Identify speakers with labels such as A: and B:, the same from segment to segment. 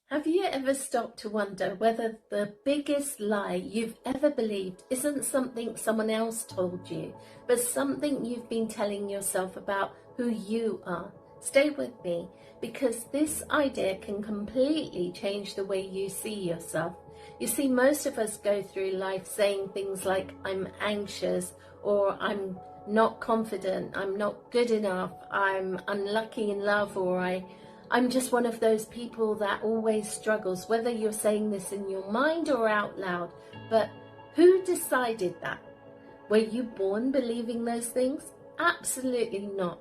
A: Have you ever stopped to wonder whether the biggest lie you've ever believed isn't something someone else told you, but something you've been telling yourself about who you are? Stay with me, because this idea can completely change the way you see yourself. You see, most of us go through life saying things like, I'm anxious, or I'm not confident, I'm not good enough, I'm unlucky in love, or I'm just one of those people that always struggles, whether you're saying this in your mind or out loud. But who decided that? Were you born believing those things? Absolutely not.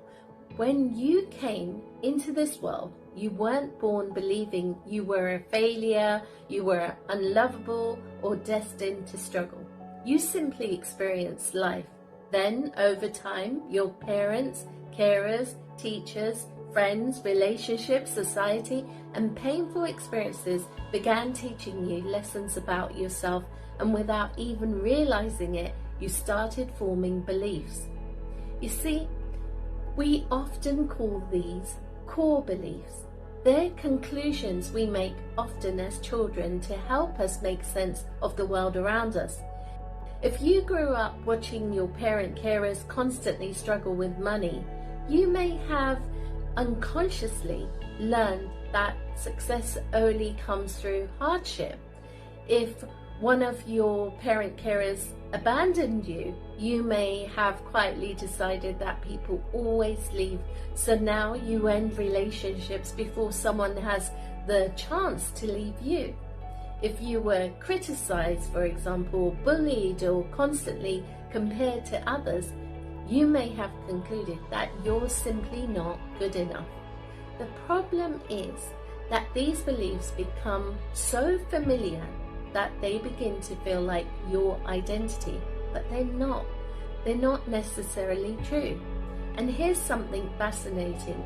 A: When you came into this world, you weren't born believing you were a failure, you were unlovable, or destined to struggle. You simply experienced life. Then, over time, your parents, carers, teachers, friends, relationships, society, and painful experiences began teaching you lessons about yourself, and without even realizing it, you started forming beliefs. You see, we often call these core beliefs. They're conclusions we make often as children to help us make sense of the world around us. If you grew up watching your carers constantly struggle with money, you may have unconsciously learned that success only comes through hardship. If one of your carers abandoned you, you may have quietly decided that people always leave, so now you end relationships before someone has the chance to leave you. If you were criticized, for example, bullied, or constantly compared to others, you may have concluded that you're simply not good enough. The problem is that these beliefs become so familiar that they begin to feel like your identity, but they're not. They're not necessarily true. And here's something fascinating.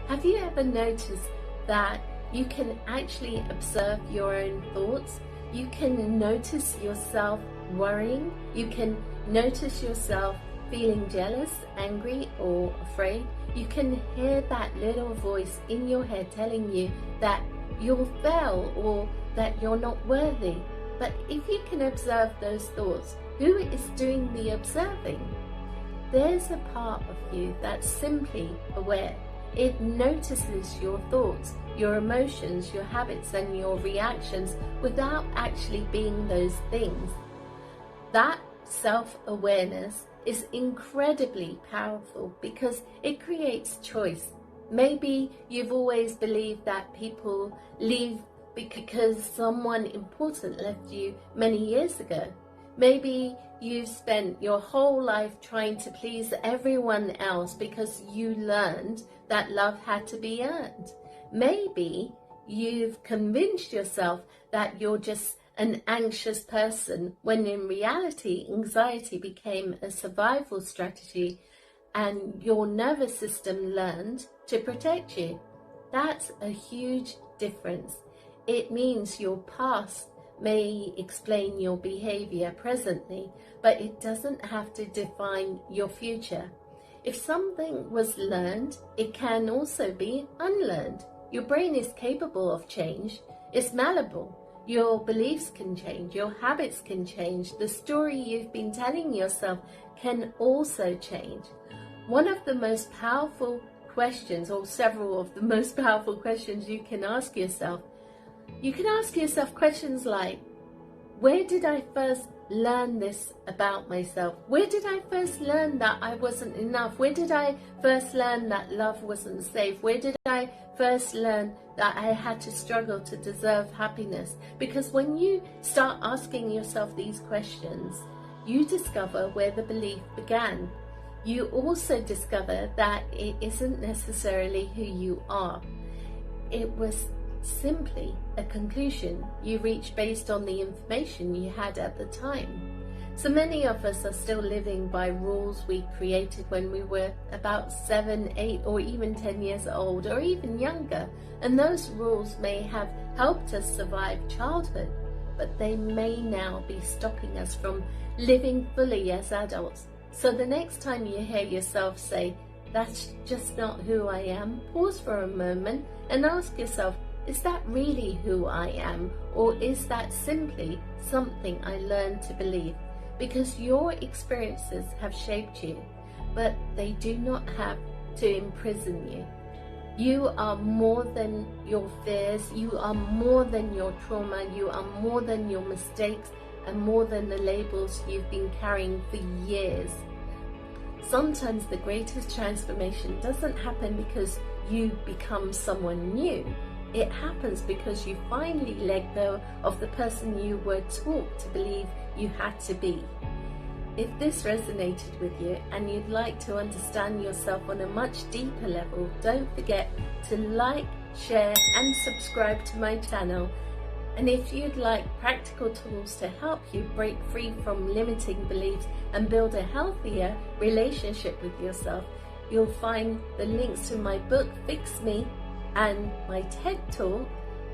A: Have you ever noticed that you can actually observe your own thoughts? You can notice yourself worrying. You can notice yourself feeling jealous, angry, or afraid. You can hear that little voice in your head telling you that you'll fail or that you're not worthy. But if you can observe those thoughts, who is doing the observing? There's a part of you that's simply aware. It notices your thoughts, your emotions, your habits, and your reactions without actually being those things. That self-awareness is incredibly powerful because it creates choice. Maybe you've always believed that people leave because someone important left you many years ago. Maybe you've spent your whole life trying to please everyone else because you learned that love had to be earned. Maybe you've convinced yourself that you're just an anxious person, when in reality anxiety became a survival strategy and your nervous system learned to protect you. That's a huge difference. It means your past may explain your behavior presently, but it doesn't have to define your future. If something was learned, it can also be unlearned. Your brain is capable of change. It's malleable. Your beliefs can change, your habits can change, the story you've been telling yourself can also change. One of the most powerful questions, or several of the most powerful questions you can ask yourself questions like, where did I first learn this about myself? Where did I first learn that I wasn't enough? Where did I first learn that love wasn't safe? Where did I first learn that I had to struggle to deserve happiness? Because when you start asking yourself these questions, you discover where the belief began. You also discover that it isn't necessarily who you are. It was simply a conclusion you reached based on the information you had at the time. So many of us are still living by rules we created when we were about 7, 8, or even 10 years old, or even younger. And those rules may have helped us survive childhood, but they may now be stopping us from living fully as adults. So the next time you hear yourself say, that's just not who I am, pause for a moment and ask yourself, is that really who I am, or is that simply something I learned to believe? Because your experiences have shaped you, but they do not have to imprison you. You are more than your fears, you are more than your trauma, you are more than your mistakes, and more than the labels you've been carrying for years. Sometimes the greatest transformation doesn't happen because you become someone new. It happens because you finally let go of the person you were taught to believe you had to be. If this resonated with you and you'd like to understand yourself on a much deeper level, don't forget to like, share and subscribe to my channel. And if you'd like practical tools to help you break free from limiting beliefs and build a healthier relationship with yourself, you'll find the links to my book, Fix Me, and my TED Talk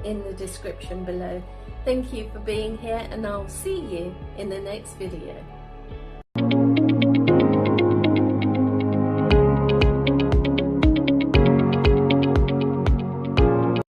A: in the description below. Thank you for being here, and I'll see you in the next video.